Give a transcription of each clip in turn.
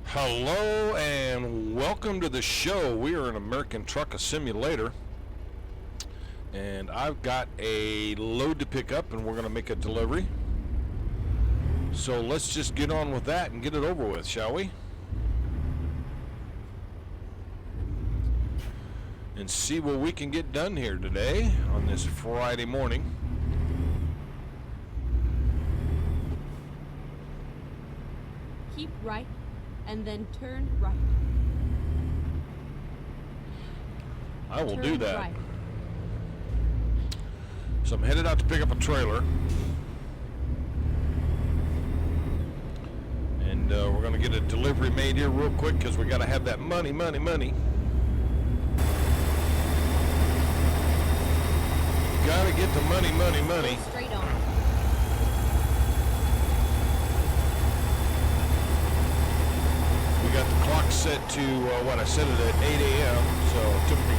Hello and welcome to the show. We are an American Trucker Simulator, and I've got a load to pick up and we're going to make a delivery. So let's just get on with that and get it over with, shall we? And see what we can get done here today on this Friday morning. Keep right and then turn right. I will Turn do that. right. So I'm headed out to pick up a trailer. And we're going to get a delivery made here real quick because we got to have that money. Gotta get the money. Go straight on. We got the clock set to, I set it at 8 a.m. So it took me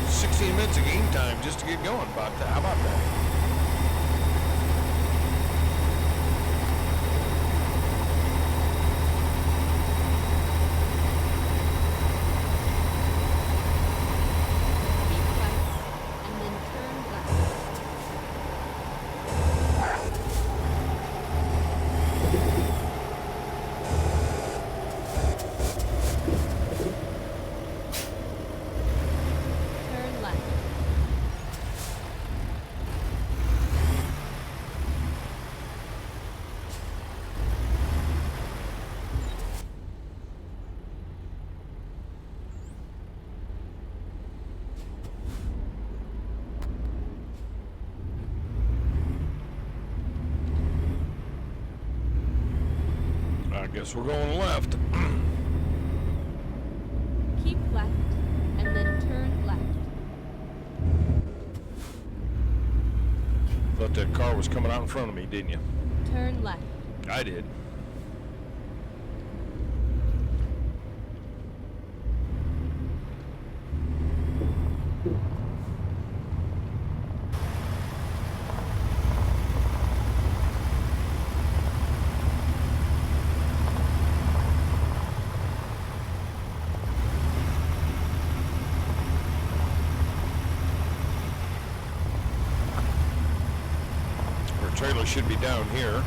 16 minutes of game time just to get going. How about that? Keep right and then turn left. Turn left. I guess we're going left. Keep left and then turn left. Thought that car was coming out in front of me, didn't you? Turn left. I did. Our trailer should be down here.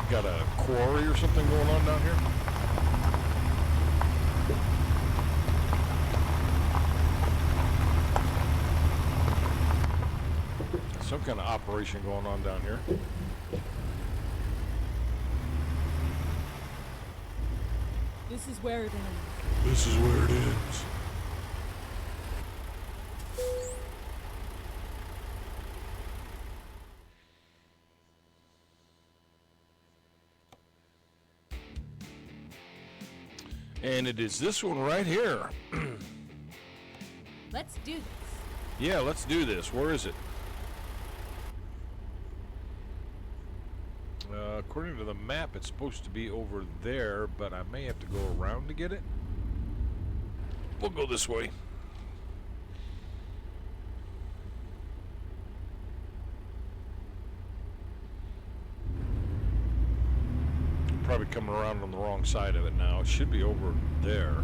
Got a quarry or something going on down here? Some kind of operation going on down here. This is where it ends. This is where it ends. And it is this one right here. Let's do this. Yeah, let's do this. Where is it? According to the map, it's supposed to be over there, but I may have to go around to get it. We'll go this way. Probably coming around on the wrong side of it now. It should be over there.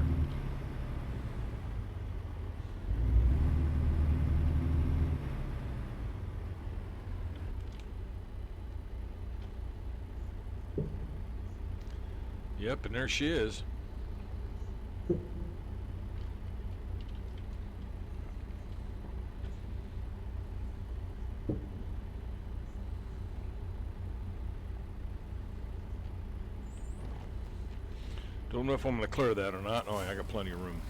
Yep, and there she is. Don't know if I'm going to clear that or not. Oh, I got plenty of room.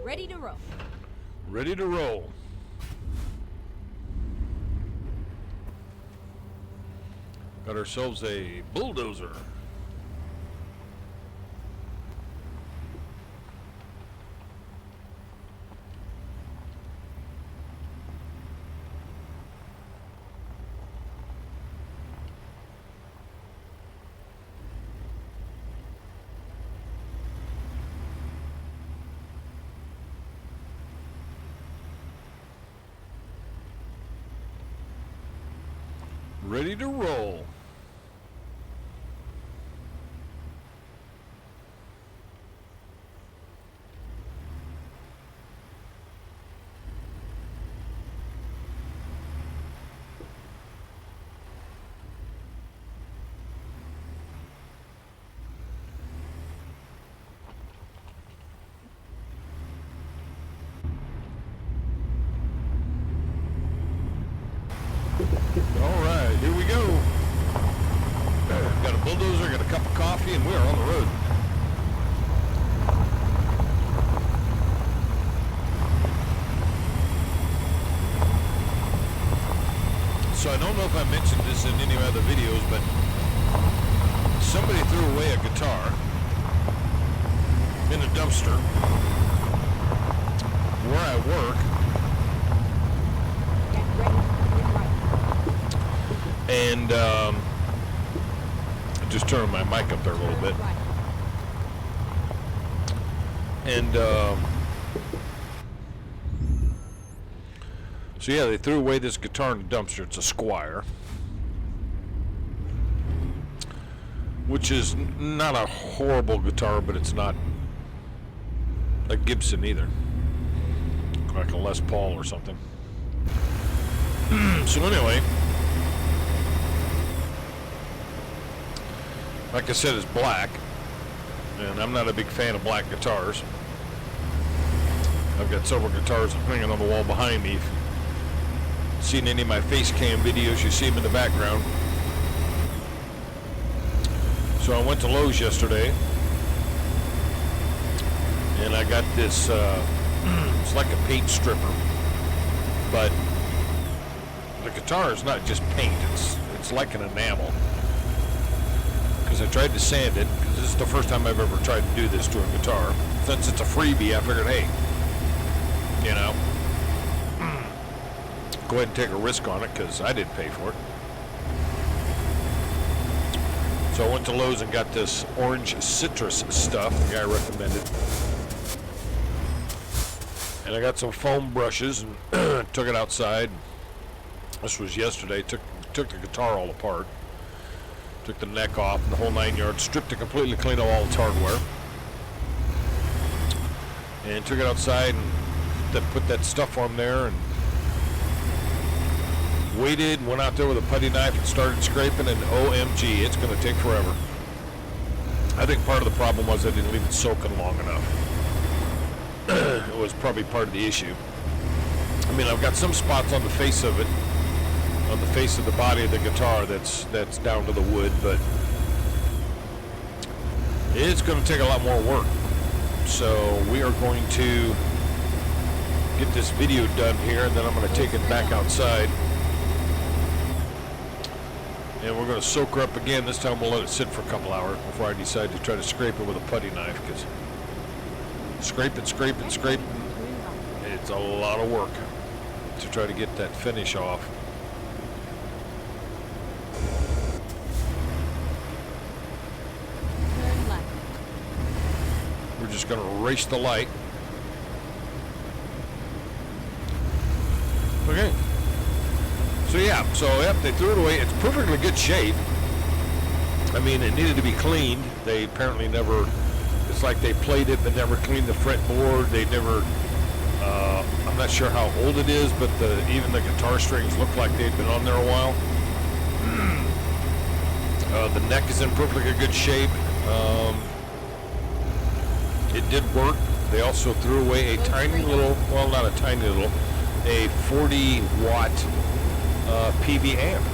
Ready to roll. Ready to roll. Got ourselves a bulldozer. Ready to roll. All right, here we go. Got a bulldozer, got a cup of coffee, and we are on the road. So I don't know if I mentioned this in any other videos, but somebody threw away a guitar in a dumpster where I work. Get ready. Get right. And just turning my mic up there a little bit. Right. And so yeah, they threw away this guitar in the dumpster. It's a Squier, which is not a horrible guitar, but it's not a Gibson either, like a Les Paul or something. So anyway, like I said, it's black, and I'm not a big fan of black guitars. I've got several guitars hanging on the wall behind me. If you've seen any of my face cam videos, you see them in the background. So I went to Lowe's yesterday, and I got this, it's like a paint stripper, but the guitar is not just paint, it's like an enamel. Because I tried to sand it, because this is the first time I've ever tried to do this to a guitar. Since it's a freebie, I figured, hey, you know, go ahead and take a risk on it, because I didn't pay for it. So I went to Lowe's and got this orange citrus stuff the guy recommended. And I got some foam brushes and took it outside. This was yesterday. Took the guitar all apart. Took the neck off and the whole 9 yards, stripped it completely clean of all its hardware, and took it outside and then put that stuff on there and waited, went out there with a putty knife and started scraping, and OMG, it's going to take forever. I think part of the problem was I didn't leave it soaking long enough. It was probably part of the issue. I mean, I've got some spots on the face of it, on the face of the body of the guitar that's down to the wood, but it's going to take a lot more work. So we are going to get this video done here, and then I'm going to take it back outside, and we're going to soak her up again. This time we'll let it sit for a couple hours before I decide to try to scrape it with a putty knife, because scraping, it's a lot of work to try to get that finish off. Turn left. We're just going to erase the light. Okay. So yeah, they threw it away. It's perfectly good shape. I mean, it needed to be cleaned. They apparently never, it's like they played it but never cleaned the fretboard. They never, I'm not sure how old it is, but even the guitar strings look like they've been on there a while. The neck is in perfectly good shape. It did work. They also threw away a tiny little, well, not a tiny little, a 40 watt PV amp.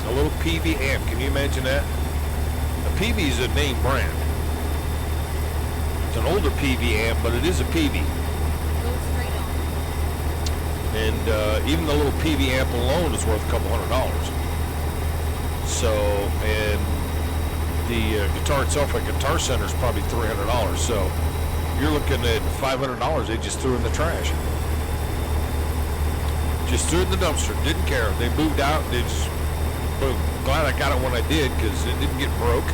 A little PV amp. Can you imagine that? A PV is a name brand. It's an older PV amp, but it is a PV. And even the little PV amp alone is worth a couple $100. So, and the guitar itself at Guitar Center is probably $300. So you're looking at $500 they just threw in the trash. Just threw it in the dumpster. Didn't care. They moved out. They just, boom. Glad I got it when I did because it didn't get broke.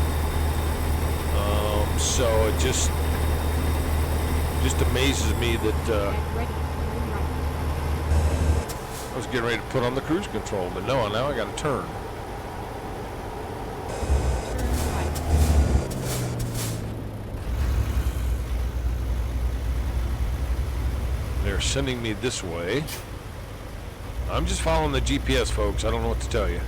So it just amazes me that Ready. Turn right. I was getting ready to put on the cruise control, but no, now I got to turn. Turn right. They're sending me this way. I'm just following the GPS, folks. I don't know what to tell you.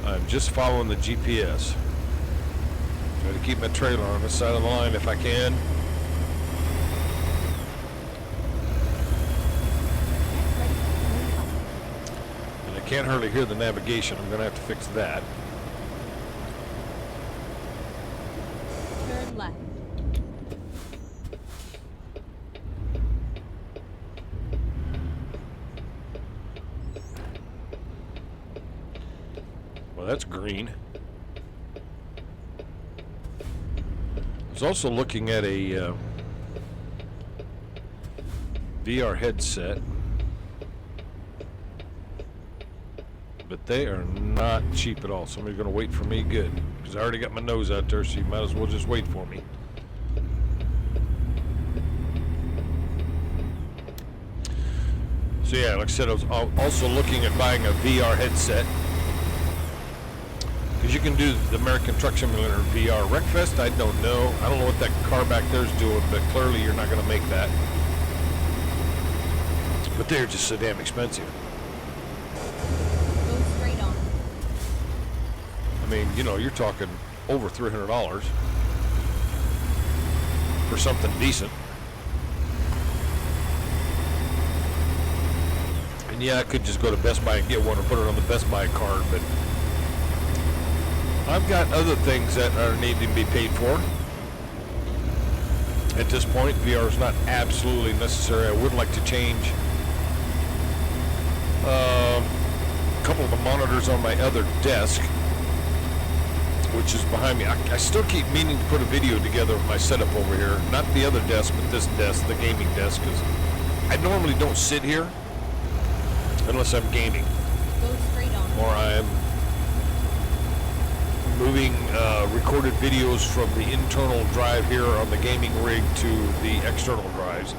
I'm just following the GPS. Try to keep my trailer on this side of the line if I can. Get ready. Turn left. And I can't hardly hear the navigation. I'm going to have to fix that. Turn left. Well, that's green. I was also looking at a VR headset, but they are not cheap at all. Somebody's going to wait for me, good, because I already got my nose out there, so you might as well just wait for me. So yeah, like I said, I was also looking at buying a VR headset. Because you can do the American Truck Simulator VR. Wreckfest, I don't know. I don't know what that car back there is doing, but clearly you're not going to make that. But they're just so damn expensive. Go straight on. I mean, you know, you're talking over $300 for something decent. And yeah, I could just go to Best Buy and get one or put it on the Best Buy card, but I've got other things that are needing to be paid for. At this point, VR is not absolutely necessary. I would like to change a couple of the monitors on my other desk, which is behind me. I still keep meaning to put a video together of my setup over here. Not the other desk, but this desk, the gaming desk, because I normally don't sit here unless I'm gaming Go straight on. or I'm moving recorded videos from the internal drive here on the gaming rig to the external drives.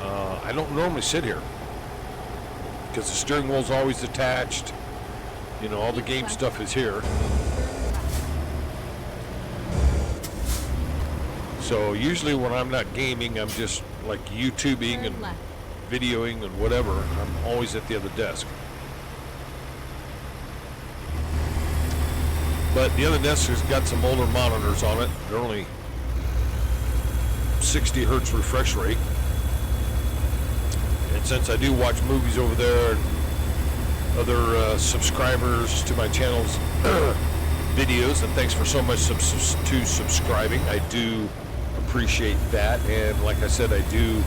I don't normally sit here because the steering wheel's always attached. You know, all the game stuff is here. Turn right. So usually when I'm not gaming, I'm just like YouTubing Turn and left. videoing and whatever. I'm always at the other desk. But the other desk has got some older monitors on it. They're only 60 hertz refresh rate. And since I do watch movies over there and other subscribers to my channel's videos, and thanks for so much to subscribing. I do appreciate that. And like I said, I do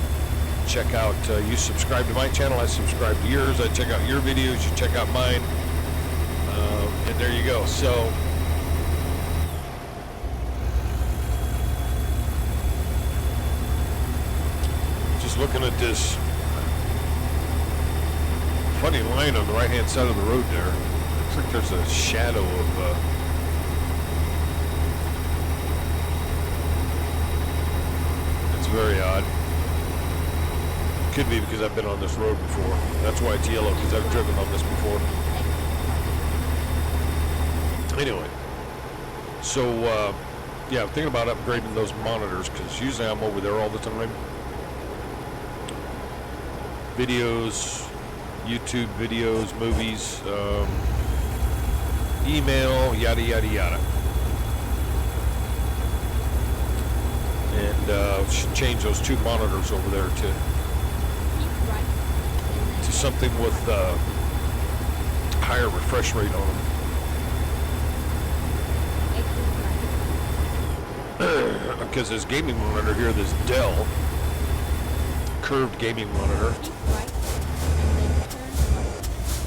check out, you subscribe to my channel, I subscribe to yours. I check out your videos, you check out mine. And there you go. So looking at this funny line on the right hand side of the road there. Looks like there's a shadow of it's very odd. Could be because I've been on this road before. That's why it's yellow, because I've driven on this before. Anyway, so yeah, I'm thinking about upgrading those monitors because usually I'm over there all the time. Videos, YouTube videos, movies, email, yada yada yada. And should change those two monitors over there Keep right. And to something with higher refresh rate on them. exit right. because this gaming monitor here, this Dell curved gaming monitor. Keep right and then turn left.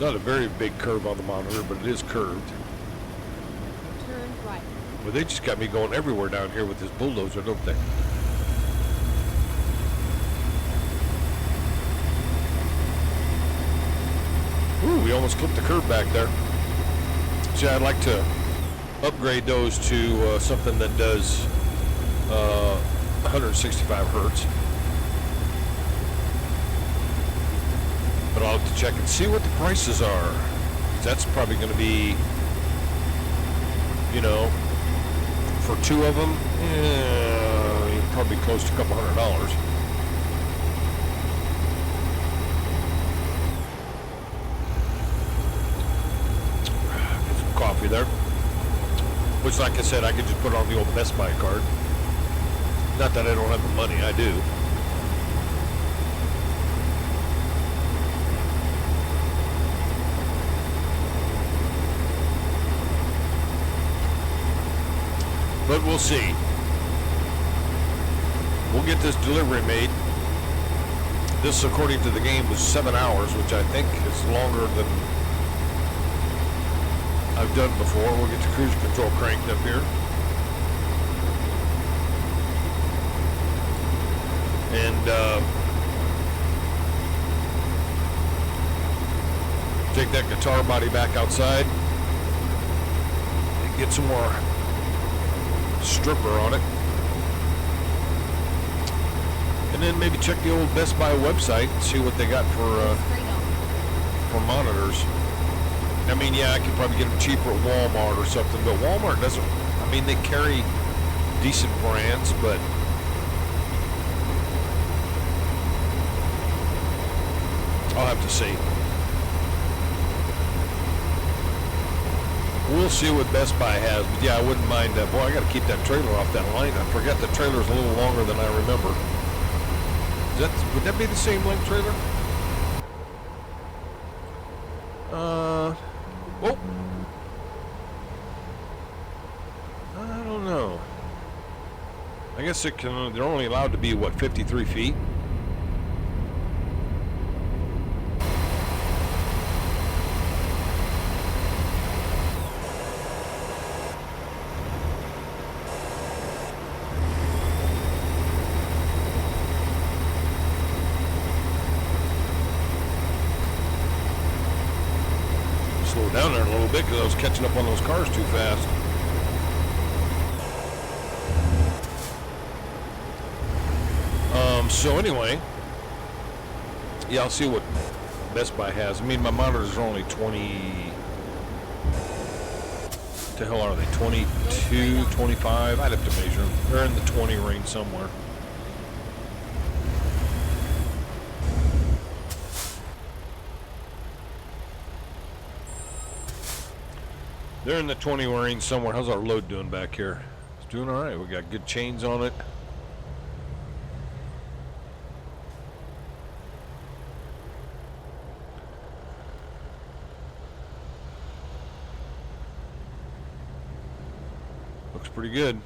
Not a very big curve on the monitor, but it is curved. Turn right. Well, they just got me going everywhere down here with this bulldozer, don't they? Ooh, we almost clipped the curve back there. See, I'd like to upgrade those to something that does 165 hertz. But I'll have to check and see what the prices are. That's probably going to be, you know, for two of them, probably close to a couple $100. Get some coffee there. Which, like I said, I could just put it on the old Best Buy card. Not that I don't have the money, I do. But we'll see. We'll get this delivery made. This, according to the game, was 7 hours, which I think is longer than I've done before. We'll get the cruise control cranked up here. And take that guitar body back outside and get some more stripper on it, and then maybe check the old Best Buy website and see what they got for monitors. I mean, yeah, I could probably get them cheaper at Walmart or something, but Walmart doesn't, I mean, they carry decent brands, but I'll have to see. We'll see what Best Buy has, but yeah, I wouldn't mind. Boy, I got to keep that trailer off that line. I forgot the trailer's a little longer than I remember. Would that be the same length trailer? Oh, I don't know. I guess it can. They're only allowed to be what, 53 feet. Slow down there a little bit because I was catching up on those cars too fast. So anyway, yeah, I'll see what Best Buy has. I mean, my monitors are only 20. What the hell are they? 22, 25? I'd have to measure them. They're in the 20 range somewhere. They're in the 20 range somewhere. How's our load doing back here? It's doing all right. We got good chains on it. Looks pretty good.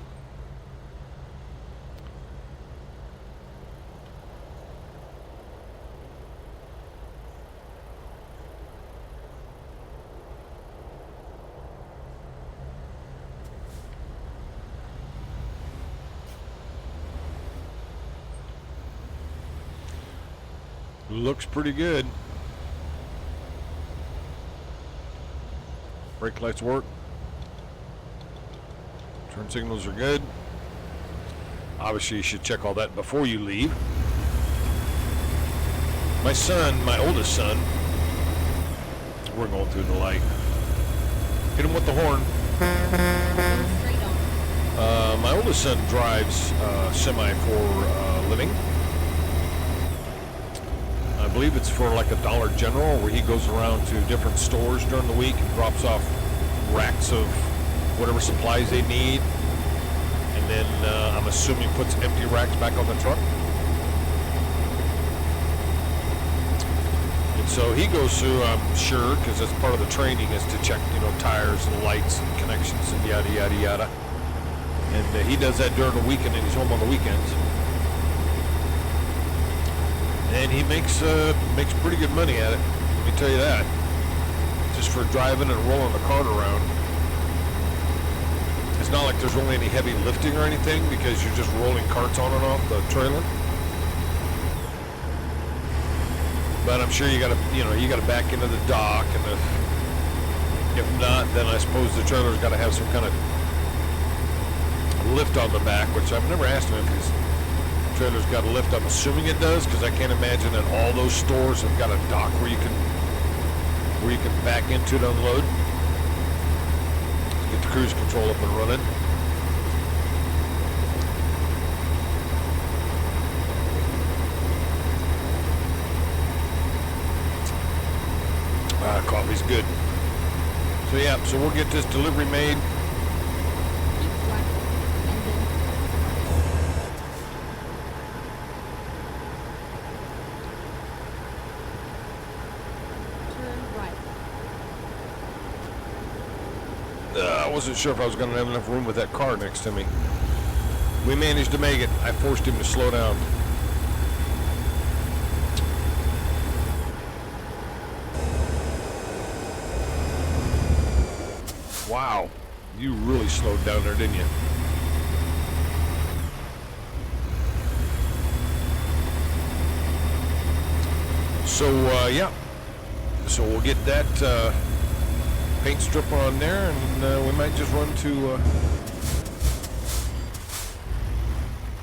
Looks pretty good. Brake lights work. Turn signals are good. Obviously, you should check all that before you leave. My son, my oldest son, we're going through the light. Hit him with the horn. Straight on. My oldest son drives semi for a living. I believe it's for like a Dollar General, where he goes around to different stores during the week and drops off racks of whatever supplies they need, and then I'm assuming puts empty racks back on the truck. And So he goes through, I'm sure, because that's part of the training, is to check, tires and lights and connections and yada, yada, yada. And he does that during the weekend, and he's home on the weekends. And he makes pretty good money at it, let me tell you that. Just for driving and rolling the cart around. It's not like there's really any heavy lifting or anything, because you're just rolling carts on and off the trailer. But I'm sure you gotta back into the dock, and if not, then I suppose the trailer's got to have some kind of lift on the back, which I've never asked him if his trailer's got a lift. I'm assuming it does, because I can't imagine that all those stores have got a dock where you can back into to unload. Get the cruise control up and running. Coffee's good. So yeah, so we'll get this delivery made. Keep right, and then turn right. I wasn't sure if I was going to have enough room with that car next to me. We managed to make it. I forced him to slow down. Wow, you really slowed down there, didn't you? So, yeah. So we'll get that paint strip on there, and we might just run to...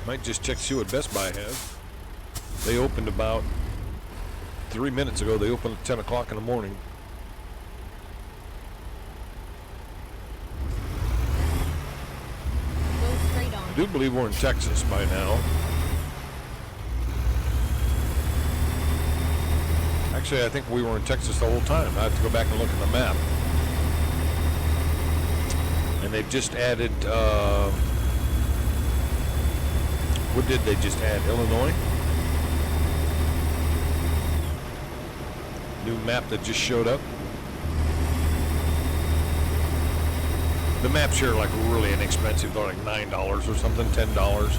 might just check to see what Best Buy has. They opened about 3 minutes ago. They opened at 10 o'clock in the morning. I do believe we're in Texas by now. Actually, I think we were in Texas the whole time. I have to go back and look at the map. And they've just added, what did they just add? Illinois? New map that just showed up. The maps here are like really inexpensive. They're like $9 or something, $10.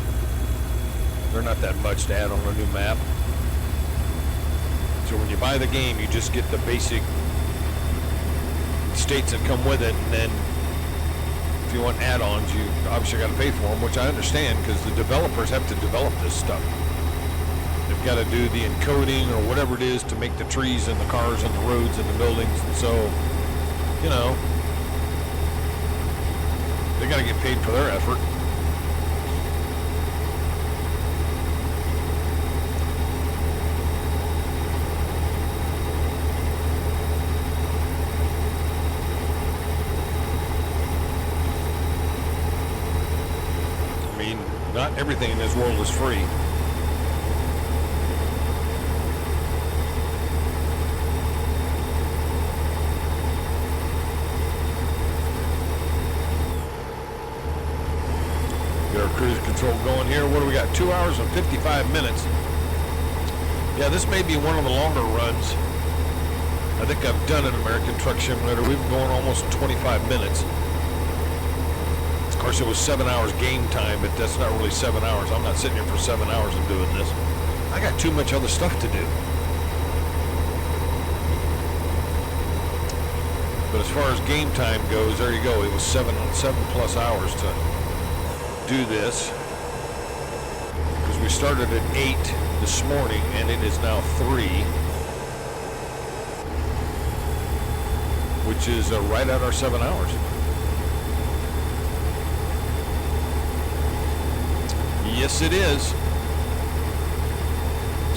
They're not that much to add on a new map. So when you buy the game, you just get the basic states that come with it, and then if you want add-ons, you obviously got to pay for them, which I understand, because the developers have to develop this stuff. They've got to do the encoding or whatever it is to make the trees and the cars and the roads and the buildings, and so, you know, they got to get paid for their effort. I mean, not everything in this world is free. Cruise control going here. What do we got? 2 hours and 55 minutes. Yeah, this may be one of the longer runs I think I've done an American Truck Simulator. We've been going almost 25 minutes. Of course, it was 7 hours game time, but that's not really 7 hours. I'm not sitting here for 7 hours and doing this. I got too much other stuff to do. But as far as game time goes, there you go. It was 7 plus hours to do this, because we started at 8 this morning and it is now 3, which is right at our 7 hours. Yes, it is.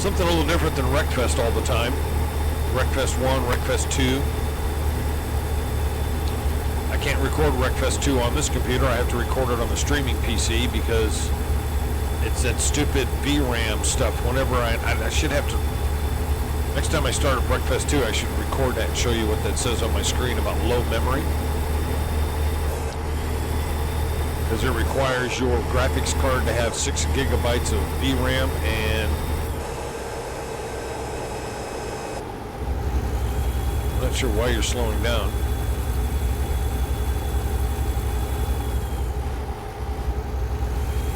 Something a little different than Wreckfest all the time. Wreckfest 1, Wreckfest 2. I can't record Wreckfest 2 on this computer. I have to record it on the streaming PC because it's that stupid VRAM stuff. Whenever I should have to, next time I start up Wreckfest 2, I should record that and show you what that says on my screen about low memory. Because it requires your graphics card to have 6 gigabytes of VRAM and Not sure why you're slowing down.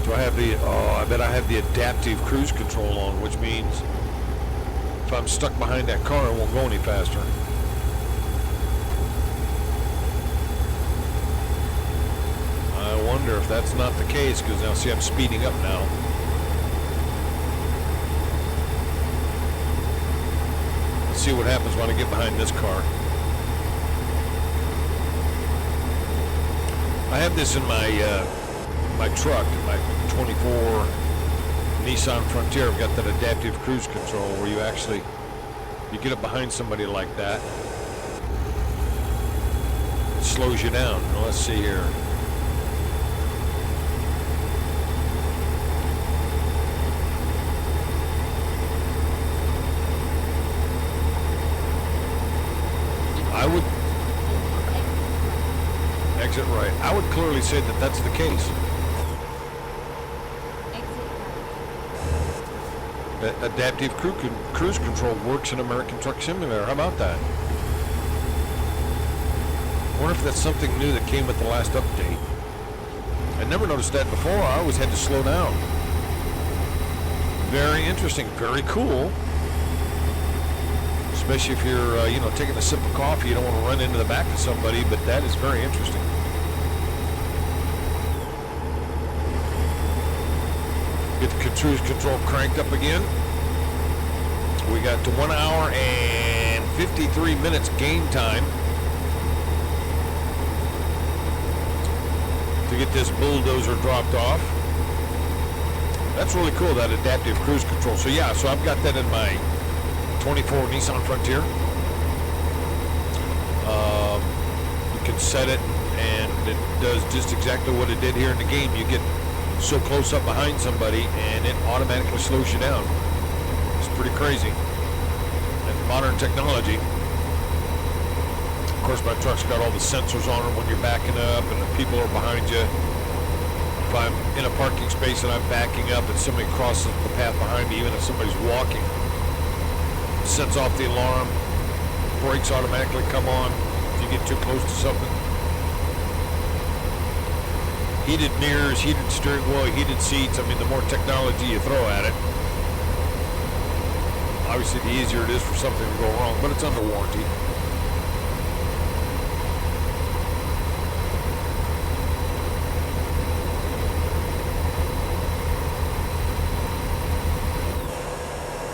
Do I have the, oh, I bet I have the adaptive cruise control on, which means if I'm stuck behind that car, it won't go any faster. I wonder if that's not the case, because now see I'm speeding up now. Let's see what happens when I get behind this car. I have this in my truck, my 24 Nissan Frontier. I've got that adaptive cruise control where you get up behind somebody like that, it slows you down. Now, let's see here. I would exit right. I would clearly say that that's the case. That adaptive cruise control works in American Truck Simulator. How about that? I wonder if that's something new that came with the last update. I never noticed that before. I always had to slow down. Very interesting. Very cool. Especially if you're, taking a sip of coffee, you don't want to run into the back of somebody, but that is very interesting. Get the cruise control cranked up again. We got to 1 hour and 53 minutes game time to get this bulldozer dropped off. That's really cool, that adaptive cruise control. So yeah, so I've got that in my 24 Nissan Frontier. You can set it and it does just exactly what it did here in the game. You get so close up behind somebody and it automatically slows you down. It's pretty crazy. And modern technology. Of course, my truck's got all the sensors on it when you're backing up and the people are behind you. If I'm in a parking space and I'm backing up and somebody crosses the path behind me, even if somebody's walking, sets off the alarm, brakes automatically come on if you get too close to something. Heated mirrors, heated steering wheel, heated seats. I mean, the more technology you throw at it, obviously the easier it is for something to go wrong, but it's under warranty.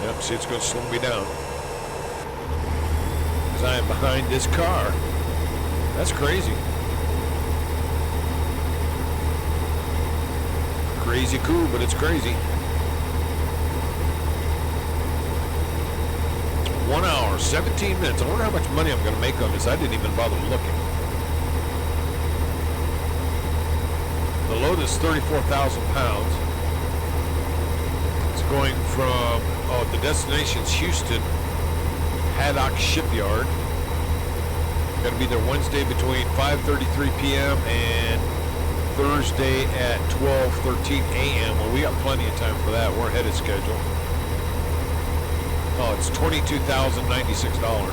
Yep, see, it's going to slow me down. Because I am behind this car. That's crazy. Crazy cool, but it's crazy. 1 hour, 17 minutes. I wonder how much money I'm going to make on this. I didn't even bother looking. The load is 34,000 pounds. It's going from, the destination's Houston, Haddock Shipyard. Got to be there Wednesday between 5:33 p.m. and Thursday at 12:13 a.m. Well, we got plenty of time for that. We're ahead of schedule. Oh, it's $22,096.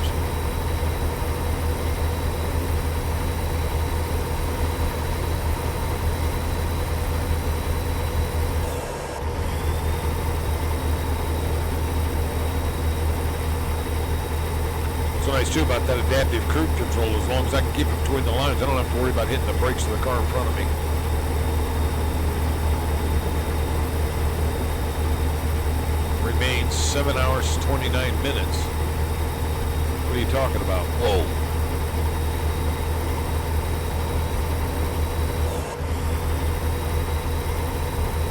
What's nice too about that adaptive cruise control, as long as I can keep it between the lines, I don't have to worry about hitting the brakes of the car in front of me. Remains 7 hours, 29 minutes. What are you talking about? Whoa.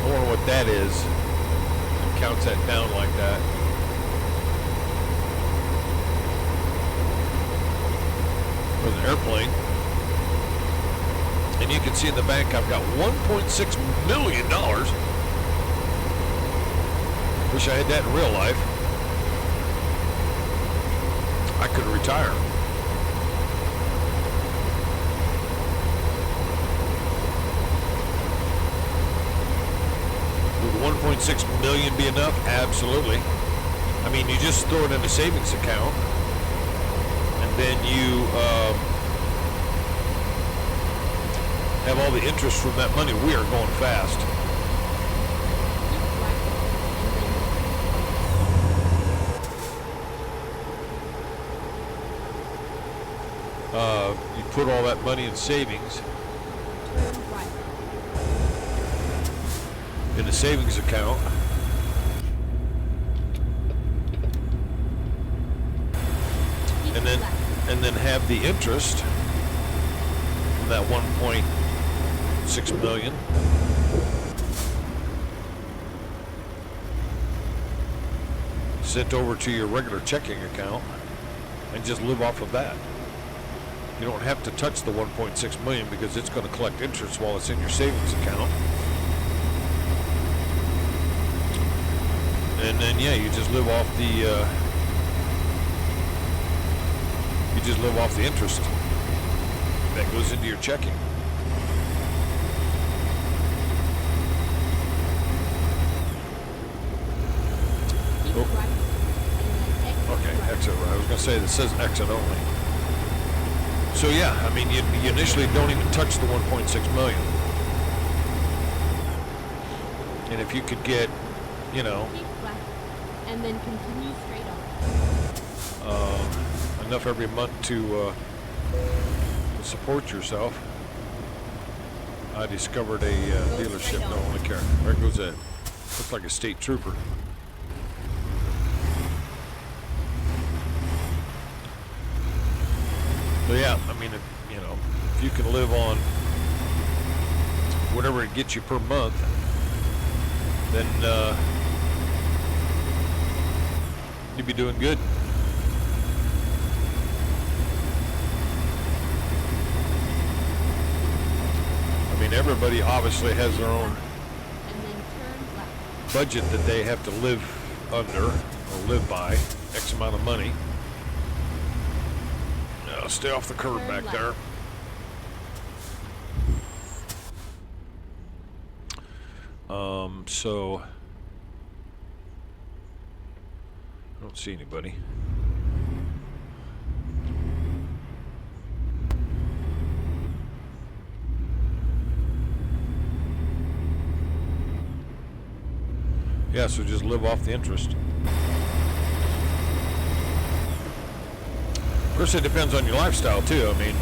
I wonder what that is. It counts that down like that. With an airplane. And you can see in the bank I've got $1.6 million. Wish I had that in real life. I could retire. Would 1.6 million be enough? Absolutely. I mean, you just throw it in a savings account and then you have all the interest from that money. We are going fast. Keep right, You put all that money in savings, and then turn right. in the savings account. Keep And then, left. and then have the interest from that 1.6 million sent over to your regular checking account and just live off of that. You don't have to touch the 1.6 million because it's going to collect interest while it's in your savings account. And then yeah, you just live off the interest that goes into your checking. Keep Oh. right. And then exit Okay, right. exit right. I was going to say this says exit only. So yeah, I mean, you initially don't even touch the 1.6 million. And if you could get, you know, Keep left. And then continue straight on. enough every month to support yourself, I discovered a dealership. straight No, on. I want to care. There goes that. Looks like a state trooper. So yeah, I mean, if you can live on whatever it gets you per month, then you'd be doing good. I mean, everybody obviously has their own And then turn left. budget that they have to live under or live by, X amount of money. Stay off the curb Turn back left. there. So I don't see anybody. Yeah, so just live off the interest. Of course, it depends on your lifestyle too. I mean,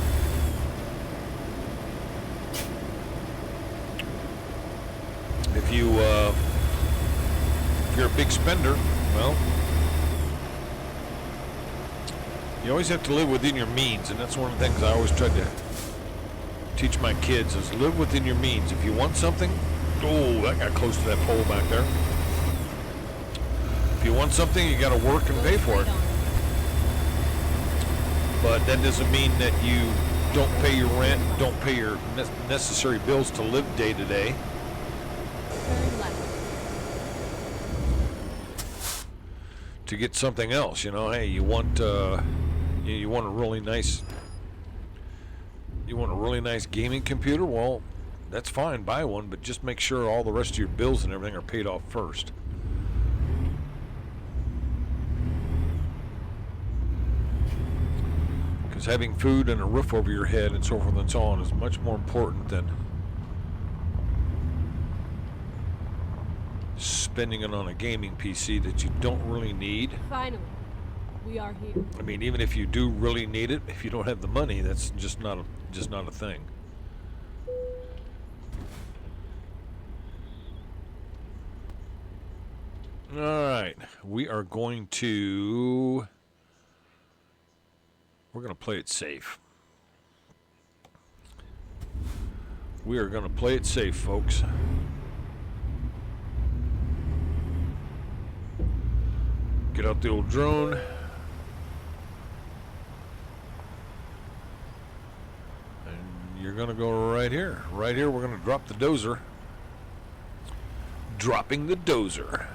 if you're a big spender, well, you always have to live within your means, and that's one of the things I always try to teach my kids is live within your means. If you want something, oh, that got close to that pole back there. If you want something, you got to work and pay for it. Straight on. But that doesn't mean that you don't pay your rent, don't pay your necessary bills to live day to day. Turn left. To get something else, hey, you want a really nice gaming computer. Well, that's fine, buy one, but just make sure all the rest of your bills and everything are paid off first. Because having food and a roof over your head and so forth and so on is much more important than spending it on a gaming PC that you don't really need. Finally, we are here. I mean, even if you do really need it, if you don't have the money, that's just not a thing. All right, we're going to play it safe. We are going to play it safe, folks. Get out the old drone. And you're going to go right here. Right here, we're going to drop the dozer. Dropping the dozer.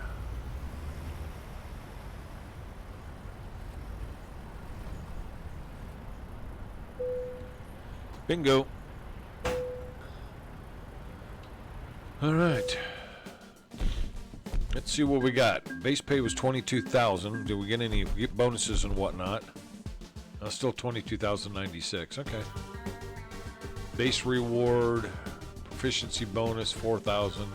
Bingo. All right. Let's see what we got. Base pay was $22,000. Did we get any bonuses and whatnot? Still 22,096. Okay. Base reward, proficiency bonus 4,000,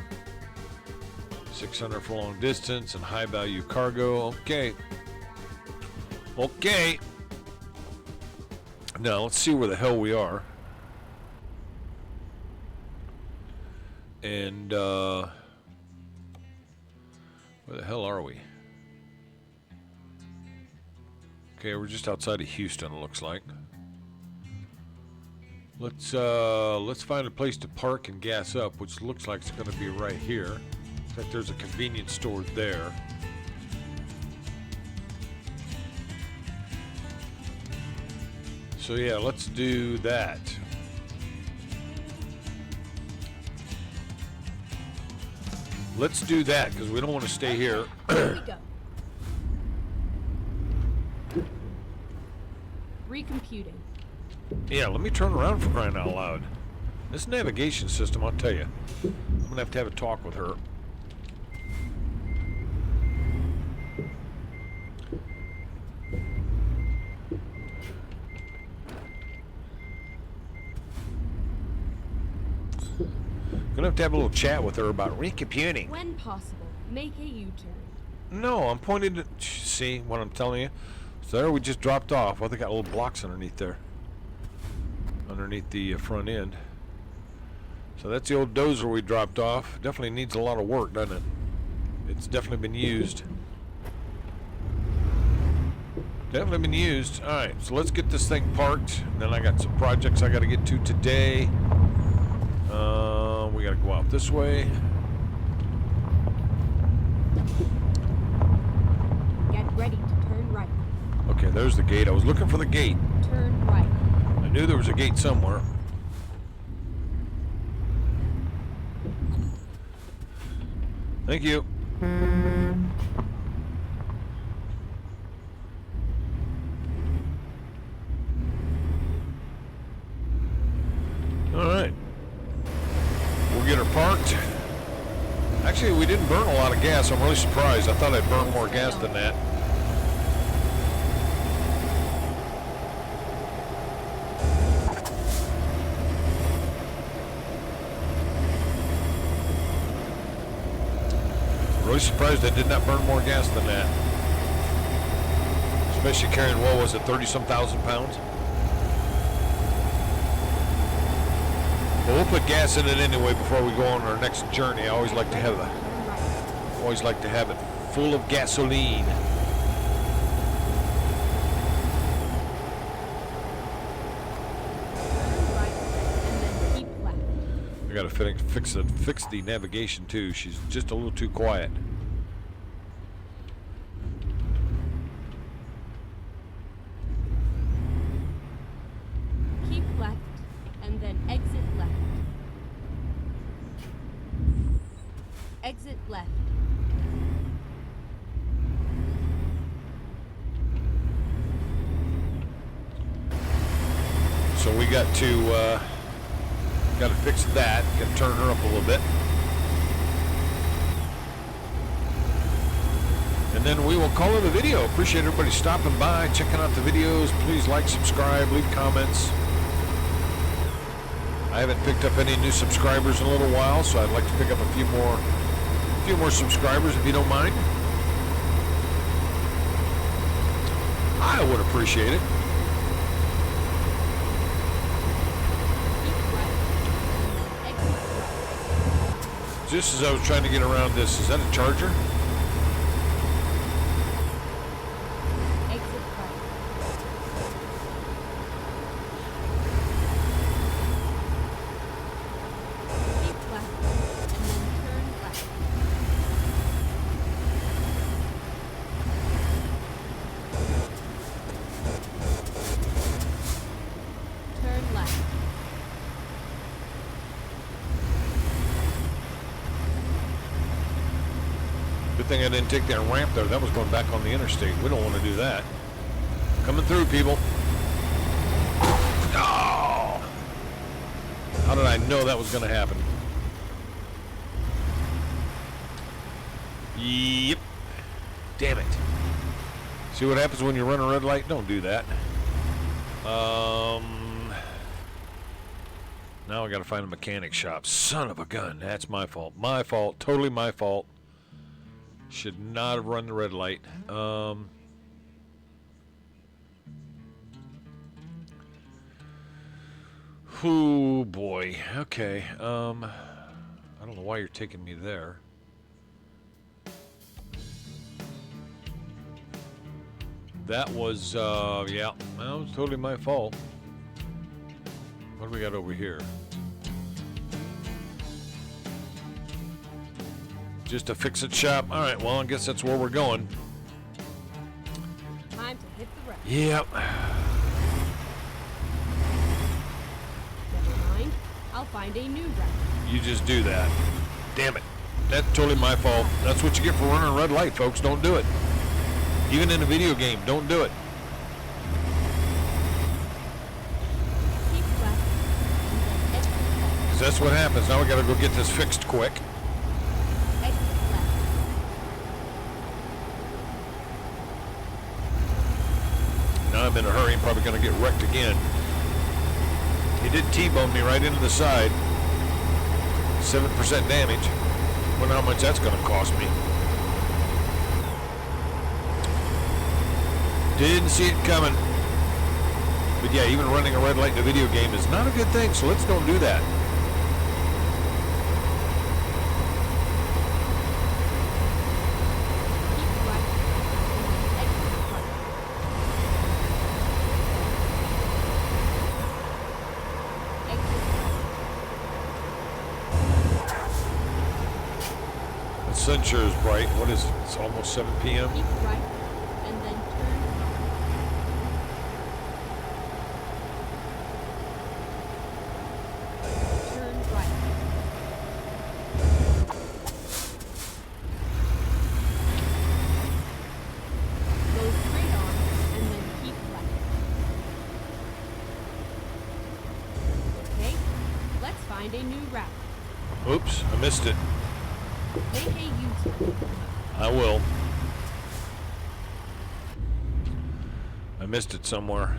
600 for long distance, and high value cargo. Okay. Okay. Now let's see where the hell we are. And where the hell are we? Okay, we're just outside of Houston, it looks like. Let's find a place to park and gas up, which looks like it's going to be right here. Looks like there's a convenience store there. So yeah, let's do that. Let's do that because we don't want to stay here. Here we go. Recomputing. Yeah, let me turn around for crying out loud. This navigation system, I'll tell you. I'm going to have a talk with her. Gonna have a little chat with her about recomputing. When possible, make a U-turn. No, I'm pointing to... See what I'm telling you? So there we just dropped off. Well, they got little blocks underneath there. Underneath the front end. So that's the old dozer we dropped off. Definitely needs a lot of work, doesn't it? It's definitely been used. Definitely been used. Alright, so let's get this thing parked. Then I got some projects I got to get to today. We got to go out this way. Get ready to turn right. Okay, there's the gate. I was looking for the gate. Turn right. I knew there was a gate somewhere. Thank you. All right. We'll get her parked. Actually, we didn't burn a lot of gas. I'm really surprised. I thought I'd burn more gas than that. Really surprised I did not burn more gas than that. Especially carrying, what was it, 30-some thousand pounds? Well, we'll put gas in it anyway before we go on our next journey. I always like to have it full of gasoline. Turn right, and then keep left. I gotta fix the navigation too. She's just a little too quiet. Keep left, and then exit left. Exit left. So we got to fix that. Got to turn her up a little bit. And then we will call it a video. Appreciate everybody stopping by, checking out the videos. Please like, subscribe, leave comments. I haven't picked up any new subscribers in a little while, so I'd like to pick up a few more subscribers if you don't mind. I would appreciate it. Keep right, and then exit right. Just as I was trying to get around this, is that a charger? Exit right. Keep left, and then turn left. Turn left. Good thing I didn't take that ramp there. That was going back on the interstate. We don't want to do that. Coming through, people. Oh! How did I know that was going to happen? Yep. Damn it. See what happens when you run a red light? Don't do that. Now I gotta find a mechanic shop. Son of a gun. That's my fault. My fault. Totally my fault. Should not have run the red light. Oh boy. Okay. I don't know why you're taking me there. That was, yeah, that was totally my fault. What do we got over here? Just a fix-it shop. All right, well, I guess that's where we're going. Time to hit the road. Yep. Never mind. I'll find a new route. You just do that. Damn it. That's totally my fault. That's what you get for running a red light, folks. Don't do it. Even in a video game, don't do it. Keep left, and then exit left. 'Cause that's what happens. Now we gotta go get this fixed quick. Exit left. Now I'm in a hurry. I'm probably gonna get wrecked again. He did T-bone me right into the side. 7% damage. Wonder how much that's gonna cost me. Didn't see it coming. But yeah, even running a red light in a video game is not a good thing, so let's don't do that. Keep right, and then exit right. Exit right. The sun sure is bright. What is it? It's almost 7 p.m. Keep right, and then turn right. Turn right. Go straight on, and then keep left. Okay, let's find a new route. Oops, I missed it. Make a U-turn. I will. I missed it somewhere.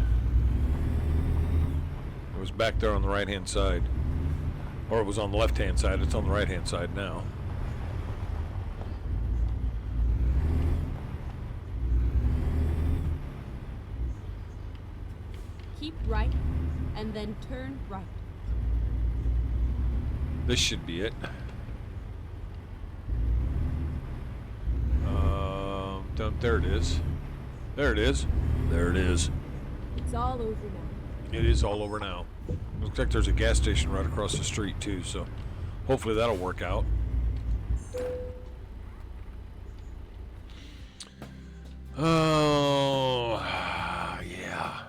It was back there on the right-hand side. Or it was on the left-hand side. It's on the right-hand side now. Keep right, and then turn right. This should be it. There it is. There it is. There it is. It's all over now. It is all over now. Looks like there's a gas station right across the street too, so hopefully that'll work out. Oh, yeah.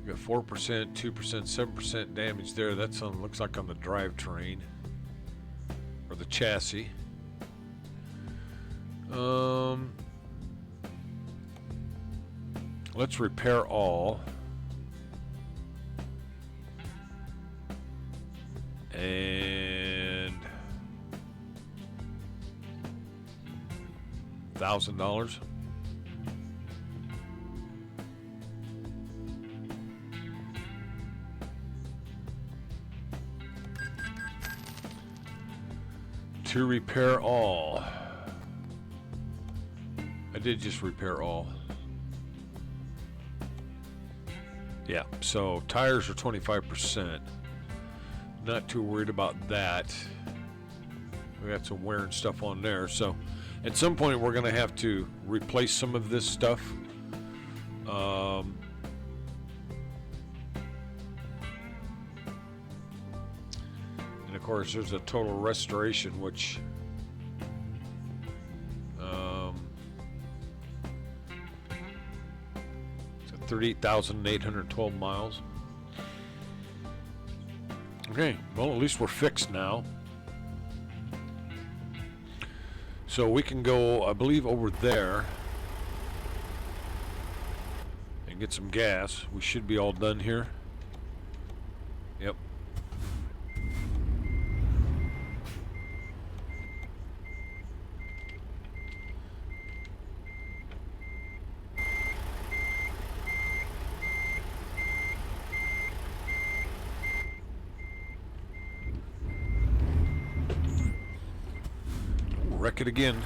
We got 4%, 2%, 7% damage there. That's on, looks like on the drivetrain or the chassis. Let's repair all. And $1,000. To repair all. I did just repair all. Yeah, so tires are 25%. Not too worried about that. We got some wear and stuff on there. So at some point we're going to have to replace some of this stuff. And of course there's a total restoration, which it's at 38,812 miles. Okay, well, at least we're fixed now. So we can go, I believe, over there and get some gas. We should be all done here. Yep. it again.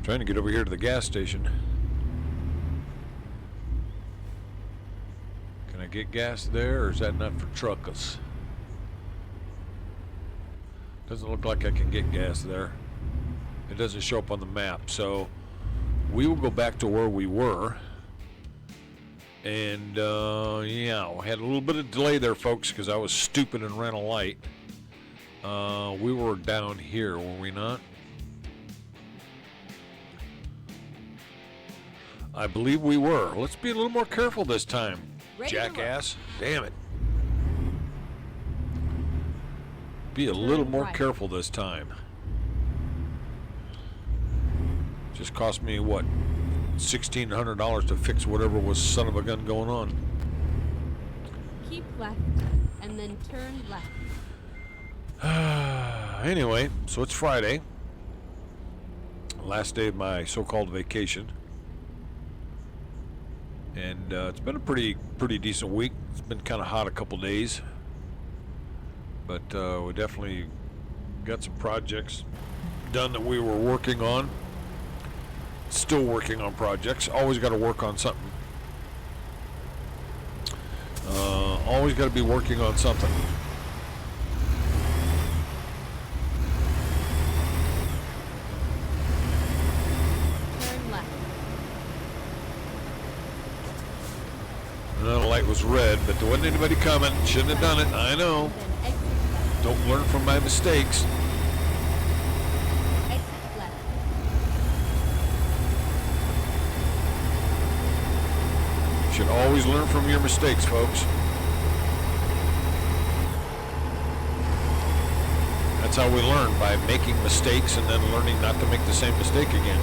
Trying to get over here to the gas station. Can I get gas there, or is that not for truckers? Doesn't look like I can get gas there. It doesn't show up on the map, so we will go back to where we were. And yeah, we had a little bit of delay there, folks, because I was stupid and ran a light. We were down here, were we not? I believe we were. Let's be a little more careful this time, jackass. Damn it. Be a little more careful this time. Just cost me, what, $1,600 to fix whatever was son of a gun going on. Keep left and then turn left. Anyway, so it's Friday. Last day of my so-called vacation. And it's been a pretty decent week. It's been kind of hot a couple days, but we definitely got some projects done that we were working on. Still working on projects. Always got to work on something. Always got to be working on something. The light was red, but there wasn't anybody coming. Shouldn't have done it. I know. Don't learn from my mistakes. Should always learn from your mistakes, folks. That's how we learn, by making mistakes and then learning not to make the same mistake again.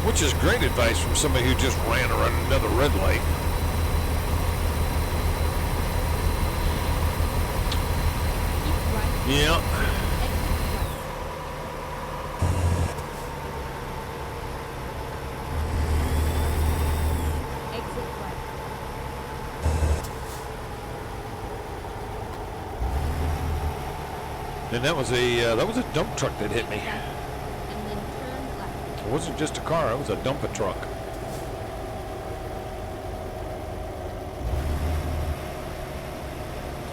Which is great advice from somebody who just ran around another red light. Yeah. And that was a dump truck that hit me. It wasn't just a car, it was a dumper truck.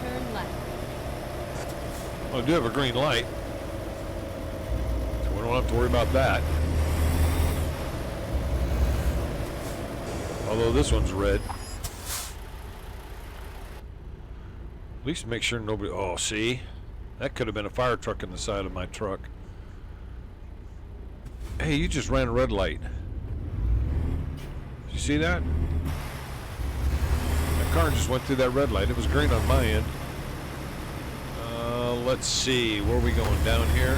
Turn left. Well, I do have a green light, so we don't have to worry about that. Although this one's red. At least make sure nobody... Oh, see? That could have been a fire truck in the side of my truck. Hey, you just ran a red light. Did you see that? That car just went through that red light. It was green on my end. Let's see. Where are we going? Down here?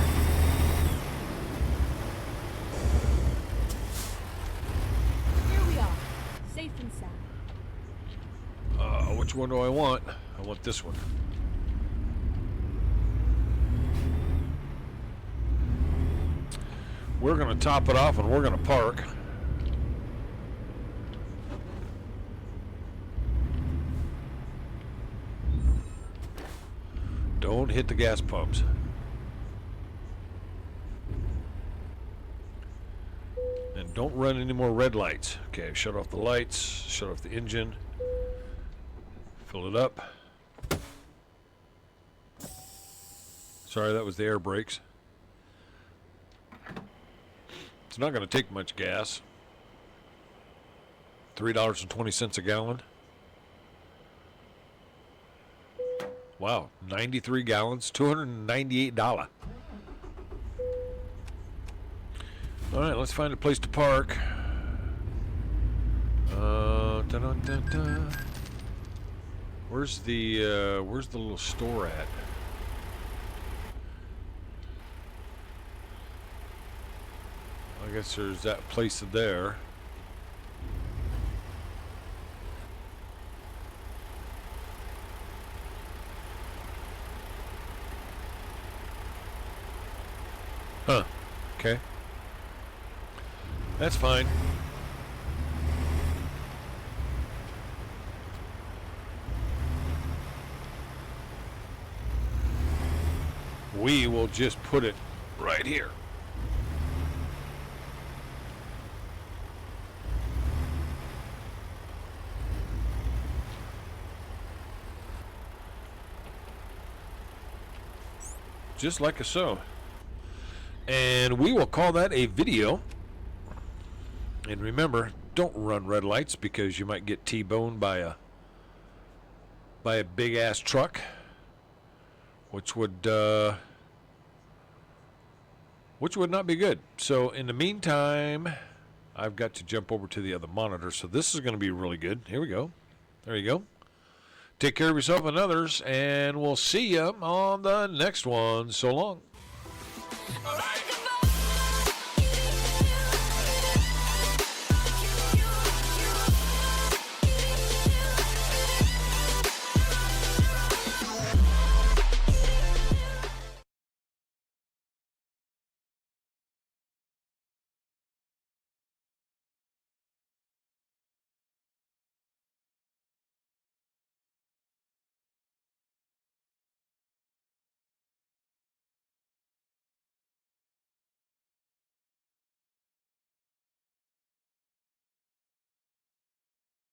Here we are. Safe and sound. Which one do I want? I want this one. We're going to top it off and we're going to park. Don't hit the gas pumps. And don't run any more red lights. Okay, shut off the lights, shut off the engine, fill it up. Sorry, that was the air brakes. It's not going to take much gas. $3.20 a gallon. Wow, 93 gallons, $298. All right, let's find a place to park. Where's the little store at? I guess there's that place there. Okay. That's fine. We will just put it right here. Just like so. And we will call that a video. And remember, don't run red lights because you might get T-boned by a big ass truck, which would not be good. So in the meantime, I've got to jump over to the other monitor. So this is going to be really good. Here we go. There you go. Take care of yourself and others, and we'll see you on the next one. So long.